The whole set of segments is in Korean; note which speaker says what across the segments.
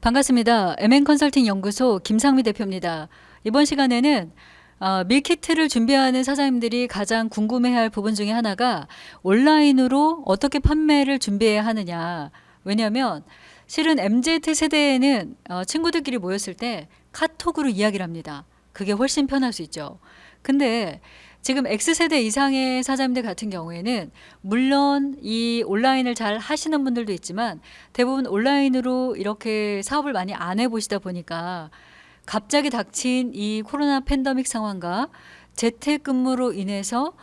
Speaker 1: 반갑습니다. MN컨설팅 연구소 김상미 대표입니다. 이번 시간에는 밀키트를 준비하는 사장님들이 가장 궁금해할 부분 중에 하나가 온라인으로 어떻게 판매를 준비해야 하느냐. 왜냐하면 실은 MZ세대에는 친구들끼리 모였을 때 카톡으로 이야기를 합니다. 그게 훨씬 편할 수 있죠. 근데 지금 X세대 이상의 사장님들 같은 경우에는 물론 이 온라인을 잘 하시는 분들도 있지만 대부분 온라인으로 이렇게 사업을 많이 안 해보시다 보니까 갑자기 닥친 이 코로나 팬데믹 상황과 재택근무로 인해서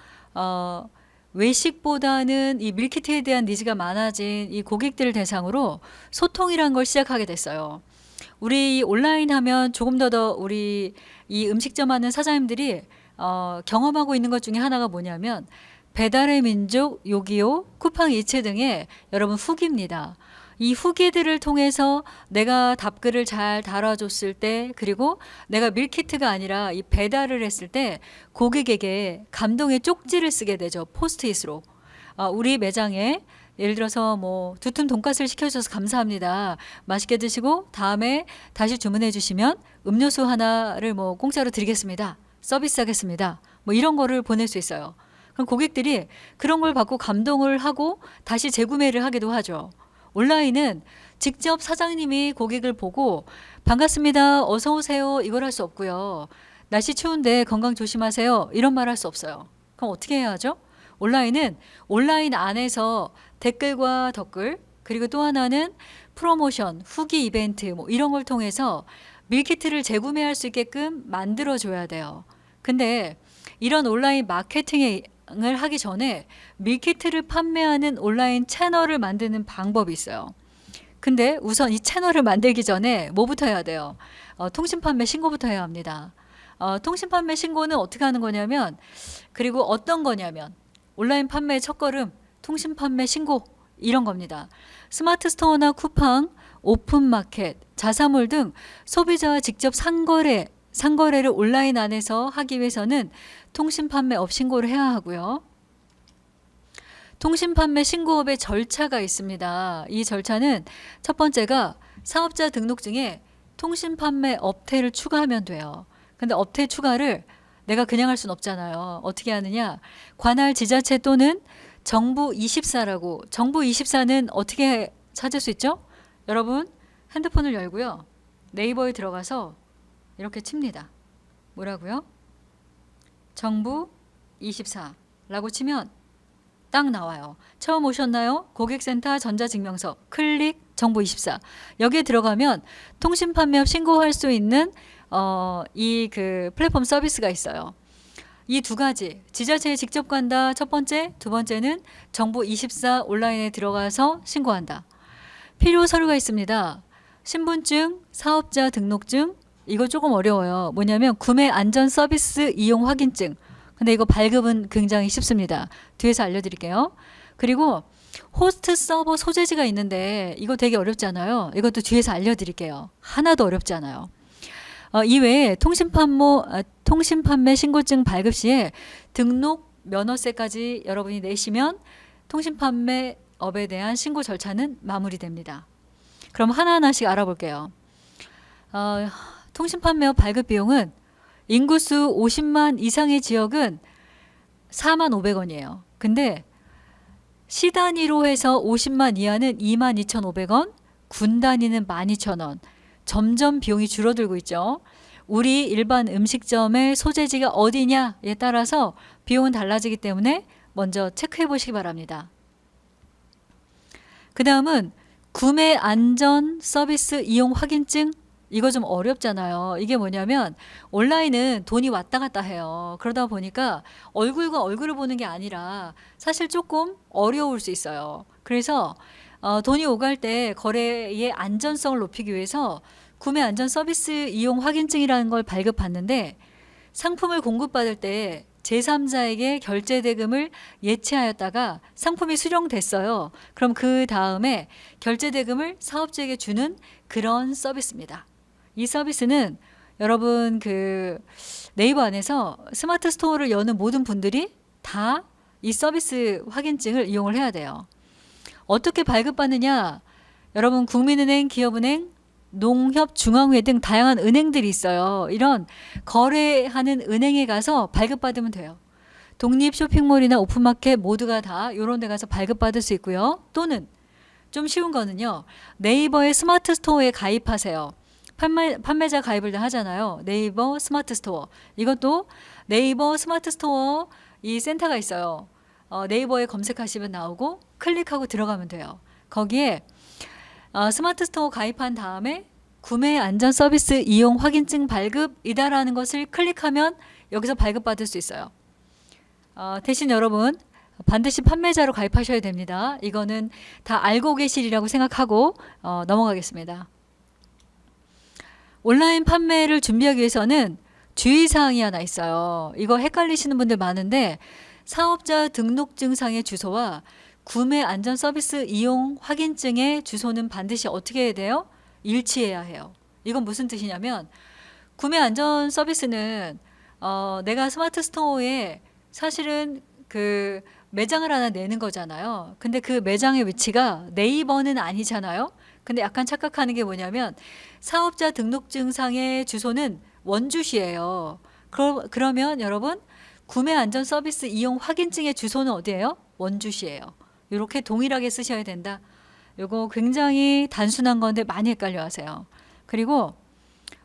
Speaker 1: 외식보다는 이 밀키트에 대한 니즈가 많아진 이 고객들을 대상으로 소통이란 걸 시작하게 됐어요. 우리 온라인 하면 조금 더 우리 이 음식점 하는 사장님들이 경험하고 있는 것 중에 하나가 뭐냐면 배달의 민족, 요기요, 쿠팡이츠 등의 여러분 후기입니다. 이 후기들을 통해서 내가 답글을 잘 달아줬을 때, 그리고 내가 밀키트가 아니라 이 배달을 했을 때 고객에게 감동의 쪽지를 쓰게 되죠. 포스트잇으로. 우리 매장에 예를 들어서 뭐 두툼 돈가스를 시켜주셔서 감사합니다. 맛있게 드시고 다음에 다시 주문해 주시면 음료수 하나를 뭐 공짜로 드리겠습니다. 서비스하겠습니다. 뭐 이런 거를 보낼 수 있어요. 그럼 고객들이 그런 걸 받고 감동을 하고 다시 재구매를 하기도 하죠. 온라인은 직접 사장님이 고객을 보고 반갑습니다. 어서 오세요. 이걸 할 수 없고요. 날씨 추운데 건강 조심하세요. 이런 말 할 수 없어요. 그럼 어떻게 해야 하죠? 온라인은 온라인 안에서 댓글과 덧글, 그리고 또 하나는 프로모션, 후기 이벤트 뭐 이런 걸 통해서 밀키트를 재구매할 수 있게끔 만들어줘야 돼요. 근데 이런 온라인 마케팅을 하기 전에 밀키트를 판매하는 온라인 채널을 만드는 방법이 있어요. 근데 우선 이 채널을 만들기 전에 뭐부터 해야 돼요? 통신판매 신고부터 해야 합니다. 통신판매 신고는 어떻게 하는 거냐면, 그리고 어떤 거냐면 온라인 판매의 첫걸음 통신판매 신고 이런 겁니다. 스마트 스토어나 쿠팡, 오픈마켓, 자사몰 등 소비자와 직접 상거래를 온라인 안에서 하기 위해서는 통신판매업 신고를 해야 하고요. 통신판매 신고업의 절차가 있습니다. 이 절차는 첫 번째가 사업자 등록증에 통신판매 업태를 추가하면 돼요. 근데 업태 추가를 내가 그냥 할 수는 없잖아요. 어떻게 하느냐? 관할 지자체 또는 정부24라고, 정부24는 어떻게 찾을 수 있죠? 여러분 핸드폰을 열고요. 네이버에 들어가서 이렇게 칩니다. 뭐라고요? 정부24라고 치면 딱 나와요. 처음 오셨나요? 고객센터 전자증명서 클릭 정부24. 여기에 들어가면 통신판매업 신고할 수 있는 이 그 플랫폼 서비스가 있어요. 이 두 가지 지자체에 직접 간다. 첫 번째, 두 번째는 정부24 온라인에 들어가서 신고한다. 필요 서류가 있습니다. 신분증, 사업자 등록증, 이거 조금 어려워요. 뭐냐면 구매 안전 서비스 이용 확인증. 근데 이거 발급은 굉장히 쉽습니다. 뒤에서 알려드릴게요. 그리고 호스트 서버 소재지가 있는데 이거 되게 어렵잖아요. 이것도 뒤에서 알려드릴게요. 하나도 어렵지 않아요. 이외에 통신판매 신고증 발급 시에 등록 면허세까지 여러분이 내시면 통신판매업에 대한 신고 절차는 마무리됩니다. 그럼 하나하나씩 알아볼게요. 통신판매업 발급 비용은 인구수 50만 이상의 지역은 45,500원이에요. 근데 시 단위로 해서 50만 이하는 22,500원, 군 단위는 12,000원. 점점 비용이 줄어들고 있죠. 우리 일반 음식점의 소재지가 어디냐에 따라서 비용은 달라지기 때문에 먼저 체크해 보시기 바랍니다. 그 다음은 구매 안전 서비스 이용 확인증. 이거 좀 어렵잖아요. 이게 뭐냐면 온라인은 돈이 왔다 갔다 해요. 그러다 보니까 얼굴과 얼굴을 보는 게 아니라 사실 조금 어려울 수 있어요. 그래서 돈이 오갈 때 거래의 안전성을 높이기 위해서 구매 안전 서비스 이용 확인증이라는 걸 발급받는데, 상품을 공급받을 때 제3자에게 결제 대금을 예치하였다가 상품이 수령됐어요. 그럼 그 다음에 결제 대금을 사업주에게 주는 그런 서비스입니다. 이 서비스는 여러분 그 네이버 안에서 스마트 스토어를 여는 모든 분들이 다 이 서비스 확인증을 이용을 해야 돼요. 어떻게 발급받느냐? 여러분 국민은행, 기업은행, 농협중앙회 등 다양한 은행들이 있어요. 이런 거래하는 은행에 가서 발급받으면 돼요. 독립 쇼핑몰이나 오픈마켓 모두가 다 이런 데 가서 발급받을 수 있고요. 또는 좀 쉬운 거는요. 네이버의 스마트 스토어에 가입하세요. 판매자 가입을 다 하잖아요. 네이버 스마트 스토어. 이것도 네이버 스마트 스토어 이 센터가 있어요. 네이버에 검색하시면 나오고 클릭하고 들어가면 돼요. 거기에 스마트 스토어 가입한 다음에 구매 안전 서비스 이용 확인증 발급이다라는 것을 클릭하면 여기서 발급받을 수 있어요. 대신 여러분 반드시 판매자로 가입하셔야 됩니다. 이거는 다 알고 계시리라고 생각하고 넘어가겠습니다. 온라인 판매를 준비하기 위해서는 주의사항이 하나 있어요. 이거 헷갈리시는 분들 많은데 사업자 등록증상의 주소와 구매 안전 서비스 이용 확인증의 주소는 반드시 어떻게 해야 돼요? 일치해야 해요. 이건 무슨 뜻이냐면 구매 안전 서비스는 내가 스마트 스토어에 사실은 그 매장을 하나 내는 거잖아요. 근데 그 매장의 위치가 네이버는 아니잖아요. 근데 약간 착각하는 게 뭐냐면 사업자 등록증상의 주소는 원주시예요. 그러면 여러분 구매 안전 서비스 이용 확인증의 주소는 어디예요? 원주시예요. 이렇게 동일하게 쓰셔야 된다. 이거 굉장히 단순한 건데 많이 헷갈려 하세요. 그리고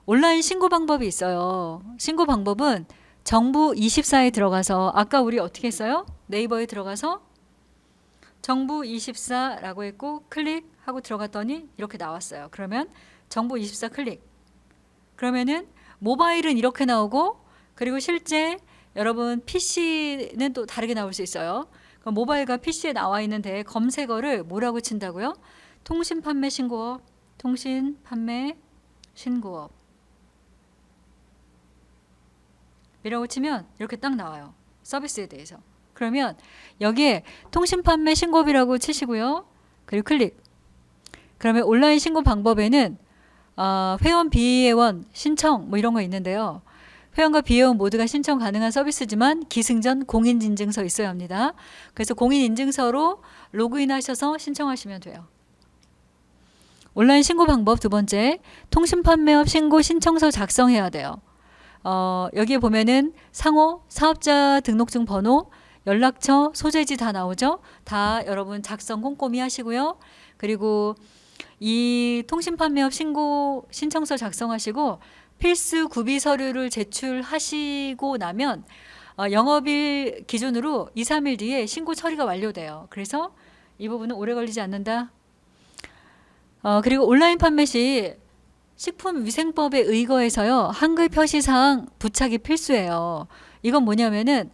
Speaker 1: 온라인 신고 방법이 있어요. 신고 방법은 정부 24에 들어가서 아까 우리 어떻게 했어요? 네이버에 들어가서 정부 24라고 했고 클릭하고 들어갔더니 이렇게 나왔어요. 그러면 정부 24 클릭. 그러면은 모바일은 이렇게 나오고 그리고 실제 여러분 PC는 또 다르게 나올 수 있어요. 그럼 모바일과 PC에 나와 있는데 검색어를 뭐라고 친다고요? 통신판매 신고업, 통신판매 신고업 이라고 치면 이렇게 딱 나와요. 서비스에 대해서. 그러면 여기에 통신판매 신고업이라고 치시고요. 그리고 클릭. 그러면 온라인 신고 방법에는 회원 비회원 신청 뭐 이런 거 있는데요. 회원과 비회원 모두가 신청 가능한 서비스지만 기승전 공인인증서 있어야 합니다. 그래서 공인인증서로 로그인하셔서 신청하시면 돼요. 온라인 신고 방법 두 번째, 통신판매업 신고 신청서 작성해야 돼요. 여기에 보면은 상호, 사업자 등록증 번호, 연락처, 소재지 다 나오죠. 다 여러분 작성 꼼꼼히 하시고요. 그리고 이 통신판매업 신고 신청서 작성하시고 필수 구비 서류를 제출하시고 나면 영업일 기준으로 2, 3일 뒤에 신고 처리가 완료돼요. 그래서 이 부분은 오래 걸리지 않는다. 그리고 온라인 판매 시 식품위생법에 의거해서요. 한글 표시사항 부착이 필수예요. 이건 뭐냐면은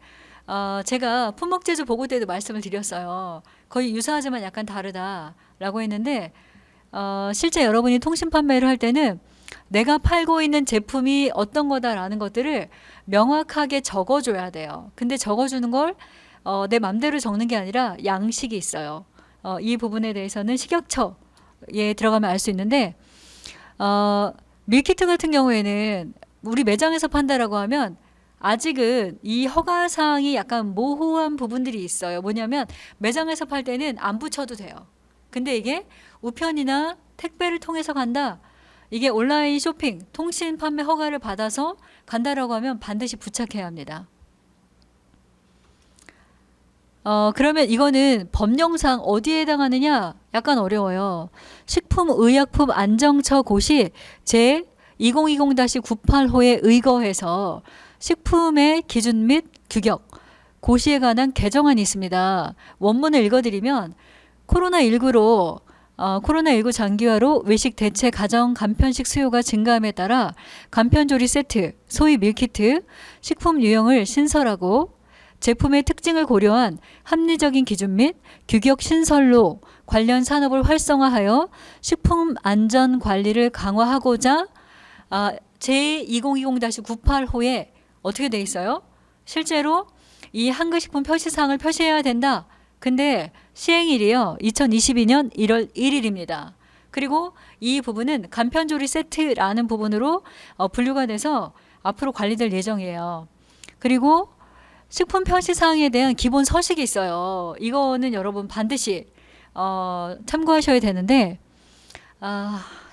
Speaker 1: 제가 품목제조 보고 때도 말씀을 드렸어요. 거의 유사하지만 약간 다르다라고 했는데 실제 여러분이 통신 판매를 할 때는 내가 팔고 있는 제품이 어떤 거다라는 것들을 명확하게 적어줘야 돼요. 근데 적어주는 걸 내 맘대로 적는 게 아니라 양식이 있어요. 이 부분에 대해서는 식약처에 들어가면 알 수 있는데 밀키트 같은 경우에는 우리 매장에서 판다라고 하면 아직은 이 허가사항이 약간 모호한 부분들이 있어요. 뭐냐면 매장에서 팔 때는 안 붙여도 돼요. 근데 이게 우편이나 택배를 통해서 간다. 이게 온라인 쇼핑, 통신 판매 허가를 받아서 간다라고 하면 반드시 부착해야 합니다. 그러면 이거는 법령상 어디에 해당하느냐? 약간 어려워요. 식품의약품안정처고시 제 2020-98호에 의거해서 식품의 기준 및 규격, 고시에 관한 개정안이 있습니다. 원문을 읽어드리면 코로나19로 코로나19 장기화로 외식 대체 가정 간편식 수요가 증가함에 따라 간편조리 세트, 소위 밀키트, 식품 유형을 신설하고 제품의 특징을 고려한 합리적인 기준 및 규격 신설로 관련 산업을 활성화하여 식품 안전 관리를 강화하고자 제2020-98호에 어떻게 돼 있어요? 실제로 이 한글식품 표시사항을 표시해야 된다. 근데 시행일이요. 2022년 1월 1일입니다. 그리고 이 부분은 간편조리 세트라는 부분으로 분류가 돼서 앞으로 관리될 예정이에요. 그리고 식품 표시사항에 대한 기본 서식이 있어요. 이거는 여러분 반드시 참고하셔야 되는데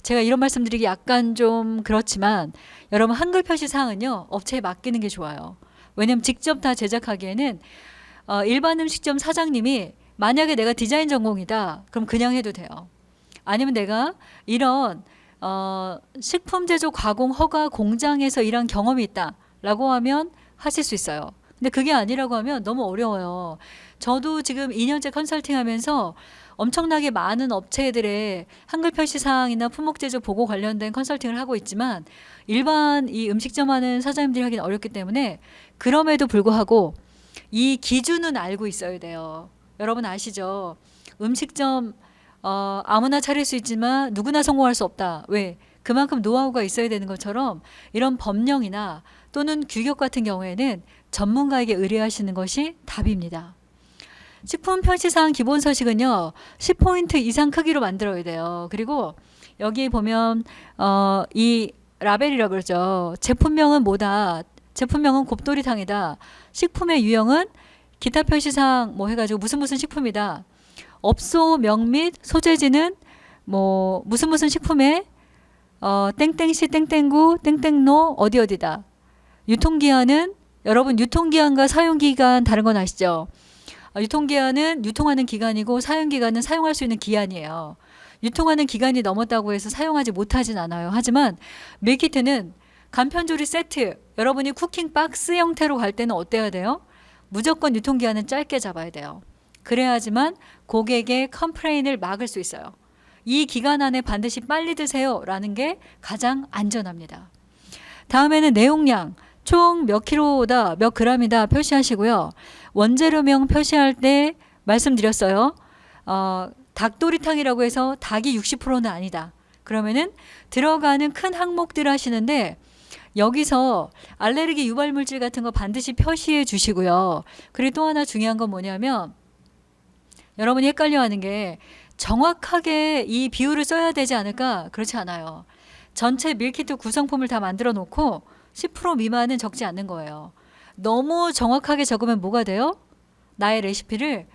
Speaker 1: 제가 이런 말씀드리기 약간 좀 그렇지만 여러분 한글 표시 사항은요 업체에 맡기는 게 좋아요. 왜냐면 직접 다 제작하기에는 일반 음식점 사장님이 만약에 내가 디자인 전공이다 그럼 그냥 해도 돼요. 아니면 내가 이런 식품 제조 가공 허가 공장에서 일한 경험이 있다 라고 하면 하실 수 있어요. 근데 그게 아니라고 하면 너무 어려워요. 저도 지금 2년째 컨설팅 하면서 엄청나게 많은 업체들의 한글 표시 사항이나 품목 제조 보고 관련된 컨설팅을 하고 있지만 일반 이 음식점 하는 사장님들이 하기는 어렵기 때문에 그럼에도 불구하고 이 기준은 알고 있어야 돼요. 여러분 아시죠? 음식점 아무나 차릴 수 있지만 누구나 성공할 수 없다. 왜? 그만큼 노하우가 있어야 되는 것처럼 이런 법령이나 또는 규격 같은 경우에는 전문가에게 의뢰하시는 것이 답입니다. 식품 표시사항 기본 서식은요 10포인트 이상 크기로 만들어야 돼요. 그리고 여기 보면 이 라벨이라고 그러죠. 제품명은 뭐다. 제품명은 곱돌이탕이다. 식품의 유형은 기타 표시사항 뭐 해가지고 무슨 식품이다. 업소명 및 소재지는 뭐 무슨 식품에 땡땡시 땡땡구 땡땡로 어디다. 유통기한은 여러분 유통기한과 사용기간 다른 건 아시죠? 유통기한은 유통하는 기간이고 사용기간은 사용할 수 있는 기한이에요. 유통하는 기간이 넘었다고 해서 사용하지 못하진 않아요. 하지만 밀키트는 간편조리 세트 여러분이 쿠킹 박스 형태로 갈 때는 어때야 돼요? 무조건 유통기한은 짧게 잡아야 돼요. 그래야지만 고객의 컴플레인을 막을 수 있어요. 이 기간 안에 반드시 빨리 드세요 라는 게 가장 안전합니다. 다음에는 내용량 총 몇 킬로다 몇 그램이다 표시하시고요. 원재료명 표시할 때 말씀드렸어요. 닭도리탕이라고 해서 닭이 60%는 아니다. 그러면은 들어가는 큰 항목들 하시는데 여기서 알레르기 유발물질 같은 거 반드시 표시해 주시고요. 그리고 또 하나 중요한 건 뭐냐면 여러분이 헷갈려하는 게 정확하게 이 비율을 써야 되지 않을까? 그렇지 않아요. 전체 밀키트 구성품을 다 만들어 놓고 10% 미만은 적지 않는 거예요. 너무 정확하게 적으면 뭐가 돼요? 나의 레시피를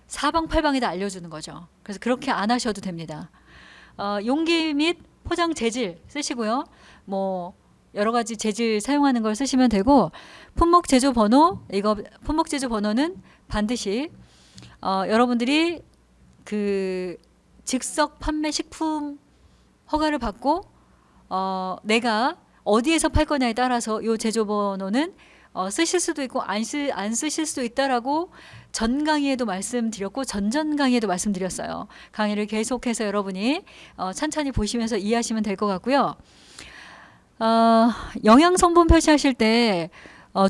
Speaker 1: 사방팔방에다 알려주는 거죠. 그래서 그렇게 안 하셔도 됩니다. 용기 및 포장 재질 쓰시고요. 뭐 여러 가지 재질 사용하는 걸 쓰시면 되고 품목 제조 번호 이거 품목 제조 번호는 반드시 여러분들이 그 즉석 판매 식품 허가를 받고 내가 어디에서 팔 거냐에 따라서 이 제조 번호는 쓰실 수도 있고 안 쓰실 수도 있다라고 전 강의에도 말씀드렸고 전전 강의에도 말씀드렸어요. 강의를 계속해서 여러분이 찬찬히 보시면서 이해하시면 될 것 같고요. 영양 성분 표시하실 때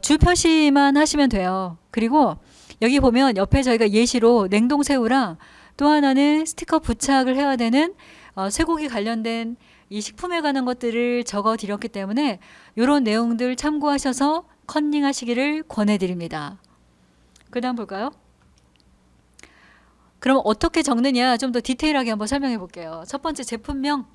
Speaker 1: 주 표시만 하시면 돼요. 그리고 여기 보면 옆에 저희가 예시로 냉동새우랑 또 하나는 스티커 부착을 해야 되는 쇠고기 관련된 이 식품에 관한 것들을 적어 드렸기 때문에 이런 내용들 참고하셔서 컨닝하시기를 권해드립니다. 그 다음 볼까요? 그럼 어떻게 적느냐 좀 더 디테일하게 한번 설명해 볼게요. 첫 번째 제품명,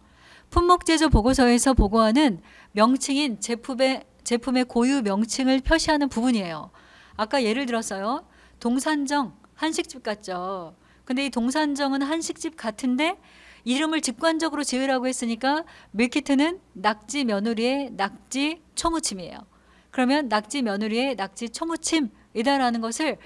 Speaker 1: 품목제조 보고서에서 보고하는 명칭인 제품의 고유 명칭을 표시하는 부분이에요. 아까 예를 들었어요. 동산정, 한식집 같죠. 근데 이 동산정은 한식집 같은데 이름을 직관적으로 지으라고 했으니까 밀키트는 낙지 며느리의 낙지 초무침이에요. 그러면 낙지 며느리의 낙지 초무침이다라는 것을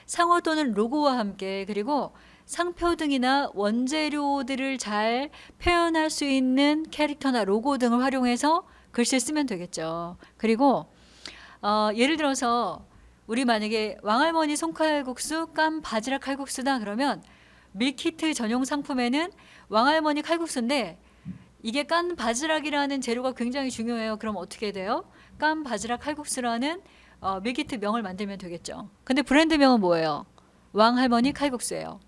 Speaker 1: 상호 또는 로고와 함께 그리고 상표 등이나 원재료들을 잘 표현할 수 있는 캐릭터나 로고 등을 활용해서 글씨를 쓰면 되겠죠. 그리고 예를 들어서 우리 만약에 왕할머니 손칼국수 깐 바지락 칼국수다 그러면 밀키트 전용 상품에는 왕할머니 칼국수인데 이게 깐 바지락이라는 재료가 굉장히 중요해요. 그럼 어떻게 돼요? 깐 바지락 칼국수라는 밀키트 명을 만들면 되겠죠. 근데 브랜드명은 뭐예요? 왕할머니 칼국수예요.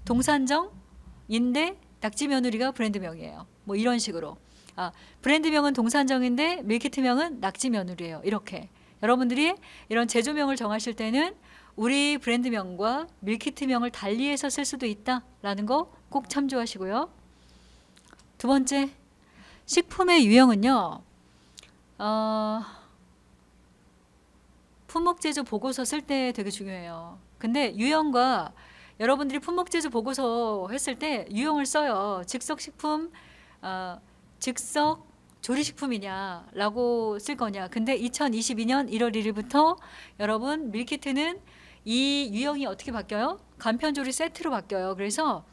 Speaker 1: 동산정인데 낙지 며느리가 브랜드명이에요. 뭐 이런 식으로. 브랜드명은 동산정인데 밀키트명은 낙지 며느리예요. 이렇게. 여러분들이 이런 제조명을 정하실 때는 우리 브랜드명과 밀키트명을 달리해서 쓸 수도 있다라는 거 꼭 참조하시고요. 두 번째, 식품의 유형은요. 품목제조 보고서 쓸 때 되게 중요해요. 근데 유형과 여러분들이 품목제조 보고서 했을 때 유형을 써요. 즉석식품 즉석 조리식품이냐라고 쓸 거냐. 근데 2022년 1월 1일부터 여러분 밀키트는 이 유형이 어떻게 바뀌어요? 간편조리 세트로 바뀌어요. 그래서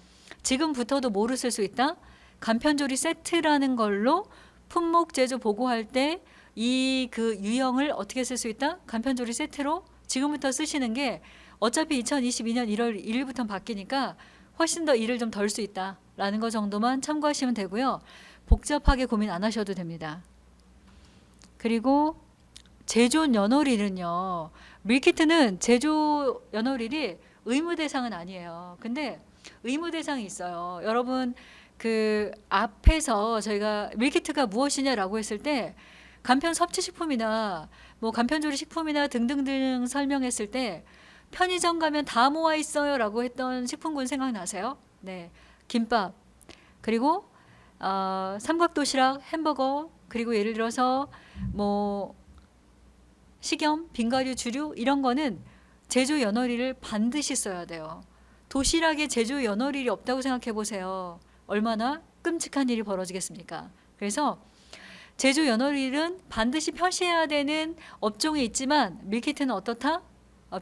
Speaker 1: 지금부터도 뭐로 쓸 수 있다? 간편조리 세트라는 걸로 품목 제조 보고할 때 이 그 유형을 어떻게 쓸 수 있다? 간편조리 세트로 지금부터 쓰시는 게 어차피 2022년 1월 1일부터 바뀌니까 훨씬 더 일을 좀 덜 수 있다라는 거 정도만 참고하시면 되고요. 복잡하게 고민 안 하셔도 됩니다. 그리고 제조 연어릴은요. 밀키트는 제조 연어릴이 의무 대상은 아니에요. 근데 의무 대상이 있어요. 여러분 그 앞에서 저희가 밀키트가 무엇이냐라고 했을 때 간편 섭취식품이나 뭐 간편조리 식품이나 등등등 설명했을 때 편의점 가면 다 모아 있어요라고 했던 식품군 생각나세요? 네, 김밥 그리고 삼각도시락, 햄버거 그리고 예를 들어서 뭐 식염, 빙과류, 주류 이런 거는 제조 연어릴을 반드시 써야 돼요. 도시락에 제조 연어릴이 없다고 생각해 보세요. 얼마나 끔찍한 일이 벌어지겠습니까? 그래서 제조 연어릴은 반드시 표시해야 되는 업종이 있지만 밀키트는 어떻다?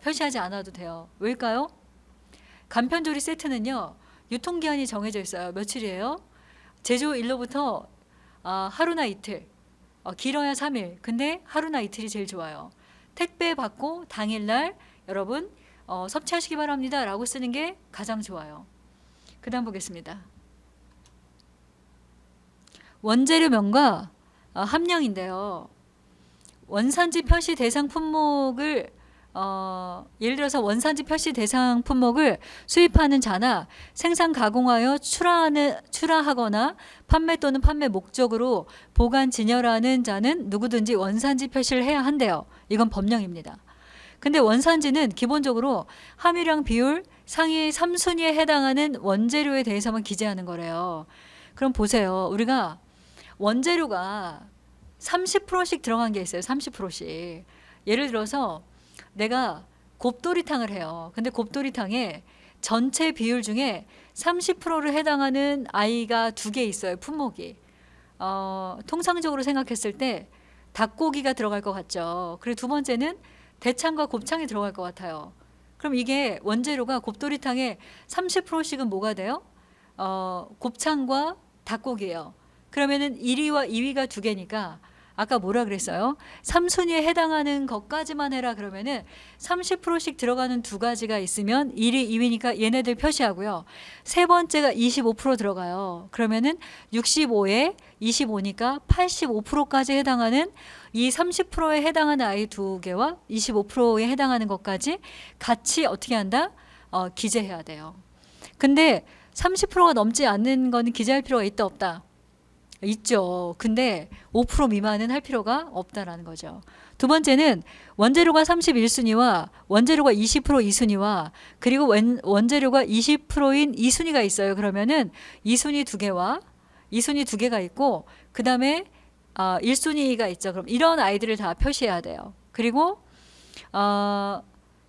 Speaker 1: 표시하지 않아도 돼요. 왜일까요? 간편조리 세트는요. 유통기한이 정해져 있어요. 며칠이에요? 제조일로부터 하루나 이틀, 길어야 3일. 근데 하루나 이틀이 제일 좋아요. 택배 받고 당일날 여러분 섭취하시기 바랍니다 라고 쓰는 게 가장 좋아요. 그 다음 보겠습니다. 원재료명과 함량인데요. 원산지 표시 대상 품목을 예를 들어서 원산지 표시 대상 품목을 수입하는 자나 생산 가공하여 출하하거나 판매 또는 판매 목적으로 보관 진열하는 자는 누구든지 원산지 표시를 해야 한대요. 이건 법령입니다. 근데 원산지는 기본적으로 함유량 비율 상위 3순위에 해당하는 원재료에 대해서만 기재하는 거래요. 그럼 보세요. 우리가 원재료가 30%씩 들어간 게 있어요. 30%씩. 예를 들어서 내가 곱도리탕을 해요. 근데 곱도리탕에 전체 비율 중에 30%를 해당하는 아이가 2개 있어요. 품목이. 통상적으로 생각했을 때 닭고기가 들어갈 것 같죠. 그리고 두 번째는 대창과 곱창이 들어갈 것 같아요. 그럼 이게 원재료가 곱도리탕에 30%씩은 뭐가 돼요? 곱창과 닭고기예요. 그러면은 1위와 2위가 2개니까 아까 뭐라 그랬어요? 3순위에 해당하는 것까지만 해라 그러면은 30%씩 들어가는 2가지가 있으면 1위, 2위니까 얘네들 표시하고요. 세 번째가 25% 들어가요. 그러면은 65에 25니까 85%까지 해당하는 이 30%에 해당하는 아이 2개와 25%에 해당하는 것까지 같이 어떻게 한다? 기재해야 돼요. 근데 30%가 넘지 않는 거는 기재할 필요가 있다 없다? 있죠. 근데 5% 미만은 할 필요가 없다라는 거죠. 두 번째는 원재료가 31순위와 원재료가 20% 2순위와 그리고 원재료가 20%인 2순위가 있어요. 그러면은 2순위 2개와 2순위 2개가 있고 그 다음에 1순위가 있죠. 그럼 이런 아이들을 다 표시해야 돼요. 그리고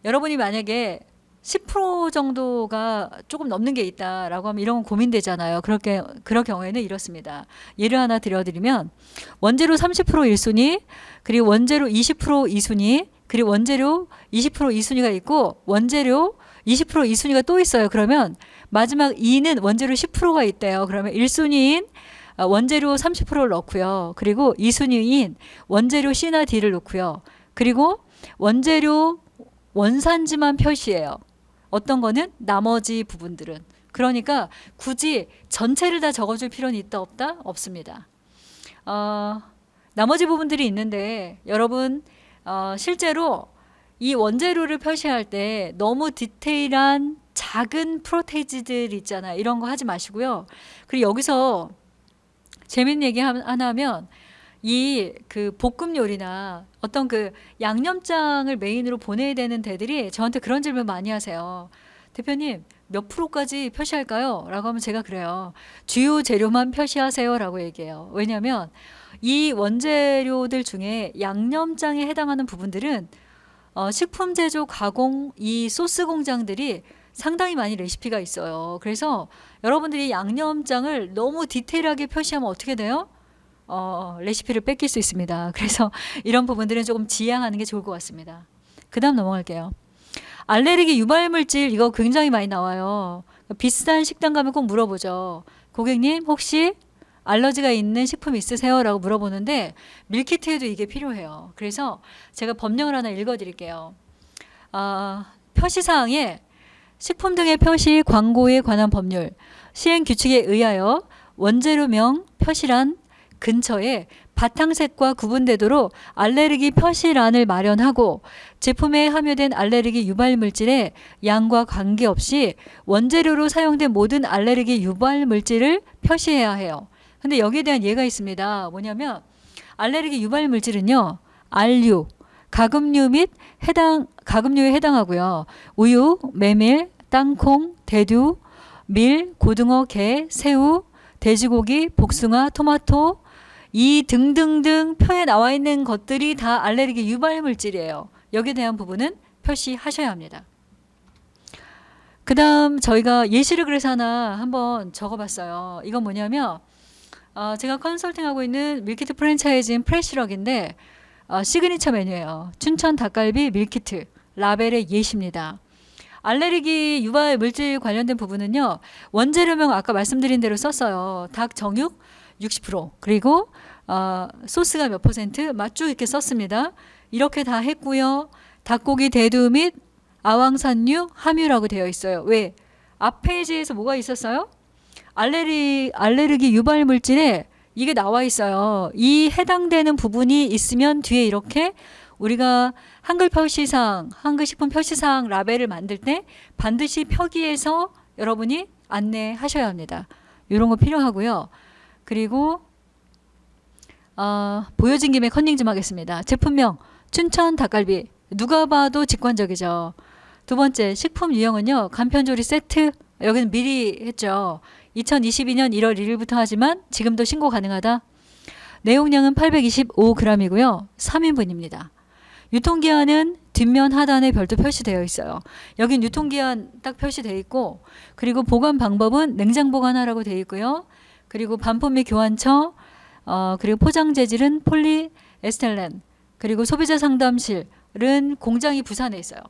Speaker 1: 여러분이 만약에 10% 정도가 조금 넘는 게 있다라고 하면 이런 건 고민되잖아요. 그럴 경우에는 이렇습니다. 예를 하나 들어드리면 원재료 30% 1순위, 그리고 원재료 20% 2순위, 그리고 원재료 20% 2순위가 있고 원재료 20% 2순위가 또 있어요. 그러면 마지막 2는 원재료 10%가 있대요. 그러면 1순위인 원재료 30%를 넣고요. 그리고 2순위인 원재료 C나 D를 넣고요. 그리고 원재료 원산지만 표시해요. 어떤 거는 나머지 부분들은. 그러니까 굳이 전체를 다 적어줄 필요는 있다 없다? 없습니다. 나머지 부분들이 있는데 여러분 실제로 이 원재료를 표시할 때 너무 디테일한 작은 프로테이지들 있잖아요. 이런 거 하지 마시고요. 그리고 여기서 재밌는 얘기 하나 하면 이 그 볶음 요리나 어떤 그 양념장을 메인으로 보내야 되는 데들이 저한테 그런 질문 많이 하세요. 대표님 몇 프로까지 표시할까요? 라고 하면 제가 그래요. 주요 재료만 표시하세요 라고 얘기해요. 왜냐하면 이 원재료들 중에 양념장에 해당하는 부분들은 식품 제조 가공 이 소스 공장들이 상당히 많이 레시피가 있어요. 그래서 여러분들이 양념장을 너무 디테일하게 표시하면 어떻게 돼요? 레시피를 뺏길 수 있습니다. 그래서 이런 부분들은 조금 지양하는 게 좋을 것 같습니다. 그 다음 넘어갈게요. 알레르기 유발물질 이거 굉장히 많이 나와요. 비싼 식당 가면 꼭 물어보죠. 고객님 혹시 알러지가 있는 식품 있으세요? 라고 물어보는데 밀키트에도 이게 필요해요. 그래서 제가 법령을 하나 읽어드릴게요. 표시사항에 식품 등의 표시 광고에 관한 법률 시행 규칙에 의하여 원재료명 표시란 근처에 바탕색과 구분되도록 알레르기 표시란을 마련하고 제품에 함유된 알레르기 유발 물질의 양과 관계없이 원재료로 사용된 모든 알레르기 유발 물질을 표시해야 해요. 근데 여기에 대한 예가 있습니다. 뭐냐면 알레르기 유발 물질은요. 알류, 가금류 및 가금류에 해당하고요. 우유, 메밀, 땅콩, 대두, 밀, 고등어, 게, 새우, 돼지고기, 복숭아, 토마토 이 등등등 표에 나와 있는 것들이 다 알레르기 유발 물질이에요. 여기에 대한 부분은 표시하셔야 합니다. 그 다음 저희가 예시를 그래서 하나 한번 적어봤어요. 이건 뭐냐면 제가 컨설팅하고 있는 밀키트 프랜차이즈인 프레시럭인데 시그니처 메뉴예요. 춘천 닭갈비 밀키트 라벨의 예시입니다. 알레르기 유발 물질 관련된 부분은요. 원재료명 아까 말씀드린 대로 썼어요. 닭 정육 60% 그리고 소스가 몇 %, 맛주 이렇게 썼습니다. 이렇게 다 했고요. 닭고기 대두 및 아황산류 함유라고 되어 있어요. 왜? 앞 페이지에서 뭐가 있었어요? 알레르기 유발 물질에 이게 나와 있어요. 이 해당되는 부분이 있으면 뒤에 이렇게 우리가 한글 표시사항, 한글 식품 표시사항 라벨을 만들 때 반드시 표기해서 여러분이 안내하셔야 합니다. 이런 거 필요하고요. 그리고 보여진 김에 컨닝 좀 하겠습니다. 제품명 춘천 닭갈비 누가 봐도 직관적이죠. 두 번째 식품 유형은요. 간편조리 세트 여기는 미리 했죠. 2022년 1월 1일부터 하지만 지금도 신고 가능하다. 내용량은 825g이고요. 3인분입니다. 유통기한은 뒷면 하단에 별도 표시되어 있어요. 여긴 유통기한 딱 표시되어 있고 그리고 보관 방법은 냉장 보관하라고 되어 있고요. 그리고 반품 및 교환처 그리고 포장 재질은 폴리에스텔렌 그리고 소비자 상담실은 공장이 부산에 있어요.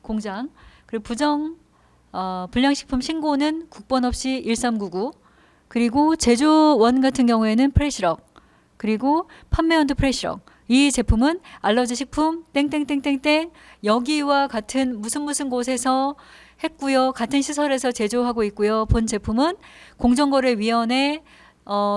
Speaker 1: 공장 그리고 불량식품 신고는 국번 없이 1399 그리고 제조원 같은 경우에는 프레시럭 그리고 판매원도 프레시럭 이 제품은 알러지 식품 땡땡땡땡땡 여기와 같은 무슨 곳에서 했고요. 같은 시설에서 제조하고 있고요. 본 제품은 공정거래위원회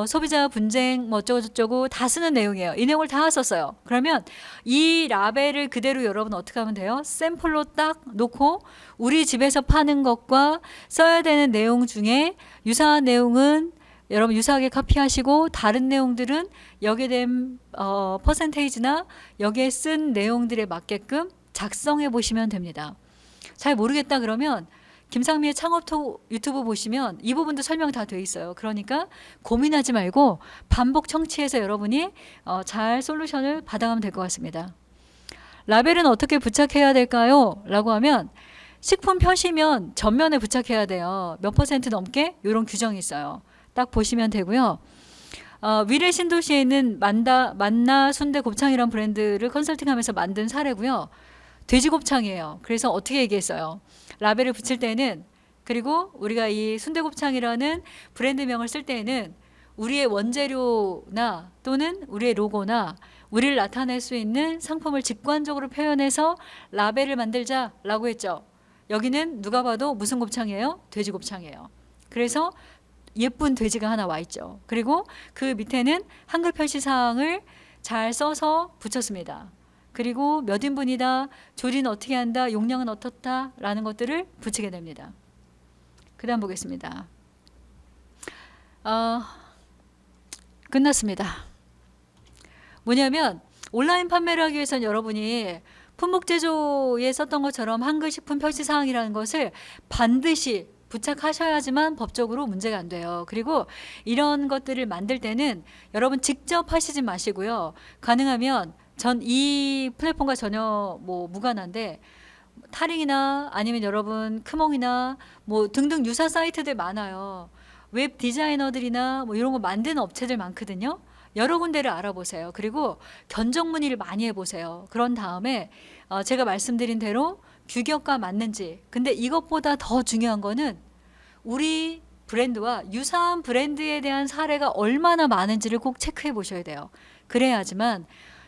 Speaker 1: 소비자 분쟁 뭐 어쩌고저쩌고 다 쓰는 내용이에요. 이 내용을 다 썼어요. 그러면 이 라벨을 그대로 여러분 어떻게 하면 돼요? 샘플로 딱 놓고 우리 집에서 파는 것과 써야 되는 내용 중에 유사한 내용은 여러분 유사하게 카피하시고 다른 내용들은 여기에 대한 퍼센테이지나 여기에 쓴 내용들에 맞게끔 작성해 보시면 됩니다. 잘 모르겠다 그러면 김상미의 창업톡 유튜브 보시면 이 부분도 설명 다 돼 있어요. 그러니까 고민하지 말고 반복 청취해서 여러분이 잘 솔루션을 받아가면 될 것 같습니다. 라벨은 어떻게 부착해야 될까요? 라고 하면 식품 표시면 전면에 부착해야 돼요. 몇 % 넘게 이런 규정이 있어요. 딱 보시면 되고요. 위례 신도시에 있는 만나 순대 곱창이라는 브랜드를 컨설팅하면서 만든 사례고요. 돼지곱창이에요. 그래서 어떻게 얘기했어요? 라벨을 붙일 때는 그리고 우리가 이 순대곱창이라는 브랜드명을 쓸 때는 우리의 원재료나 또는 우리의 로고나 우리를 나타낼 수 있는 상품을 직관적으로 표현해서 라벨을 만들자라고 했죠. 여기는 누가 봐도 무슨 곱창이에요? 돼지곱창이에요. 그래서 예쁜 돼지가 하나 와 있죠. 그리고 그 밑에는 한글 표시사항을 잘 써서 붙였습니다. 그리고 몇 인분이다, 조리는 어떻게 한다, 용량은 어떻다 라는 것들을 붙이게 됩니다. 그 다음 보겠습니다. 끝났습니다. 뭐냐면 온라인 판매를 하기 위해서는 여러분이 품목제조에 썼던 것처럼 한글 식품 표시사항이라는 것을 반드시 부착하셔야지만 법적으로 문제가 안 돼요. 그리고 이런 것들을 만들 때는 여러분 직접 하시지 마시고요. 가능하면 전 이 플랫폼과 전혀 무관한데 타링이나 아니면 여러분 크몽이나 뭐 등등 유사 사이트들 많아요. 웹 디자이너들이나 뭐 이런 거 만드는 업체들 많거든요. 여러 군데를 알아보세요. 그리고 견적 문의를 많이 해보세요. 그런 다음에 제가 말씀드린 대로 규격과 맞는지. 근데 이것보다 더 중요한 거는 우리 브랜드와 유사한 브랜드에 대한 사례가 얼마나 많은지를 꼭 체크해 보셔야 돼요. 그래야지만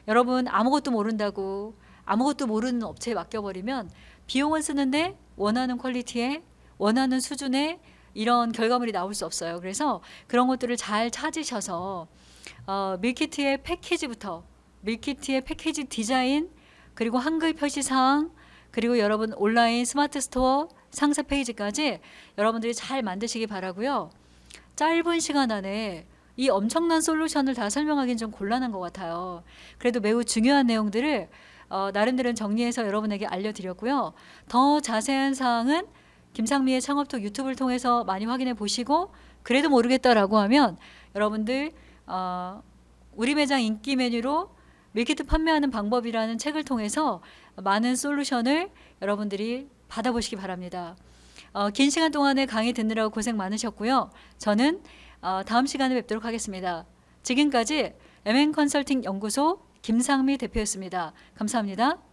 Speaker 1: 여러분 아무것도 모른다고 아무것도 모르는 업체에 맡겨버리면 비용은 쓰는데 원하는 퀄리티에 원하는 수준의 이런 결과물이 나올 수 없어요. 그래서 그런 것들을 잘 찾으셔서 밀키트의 패키지부터 밀키트의 패키지 디자인 그리고 한글 표시 사항 그리고 여러분 온라인 스마트 스토어 상세 페이지까지 여러분들이 잘 만드시기 바라고요. 짧은 시간 안에 이 엄청난 솔루션을 다 설명하기는 좀 곤란한 것 같아요. 그래도 매우 중요한 내용들을 나름대로 정리해서 여러분에게 알려드렸고요. 더 자세한 사항은 김상미의 창업톡 유튜브를 통해서 많이 확인해 보시고 그래도 모르겠다라고 하면 여러분들 우리 매장 인기 메뉴로 밀키트 판매하는 방법이라는 책을 통해서 많은 솔루션을 여러분들이 받아보시기 바랍니다. 긴 시간 동안에 강의 듣느라고 고생 많으셨고요. 저는 다음 시간에 뵙도록 하겠습니다. 지금까지 MN컨설팅 연구소 김상미 대표였습니다. 감사합니다.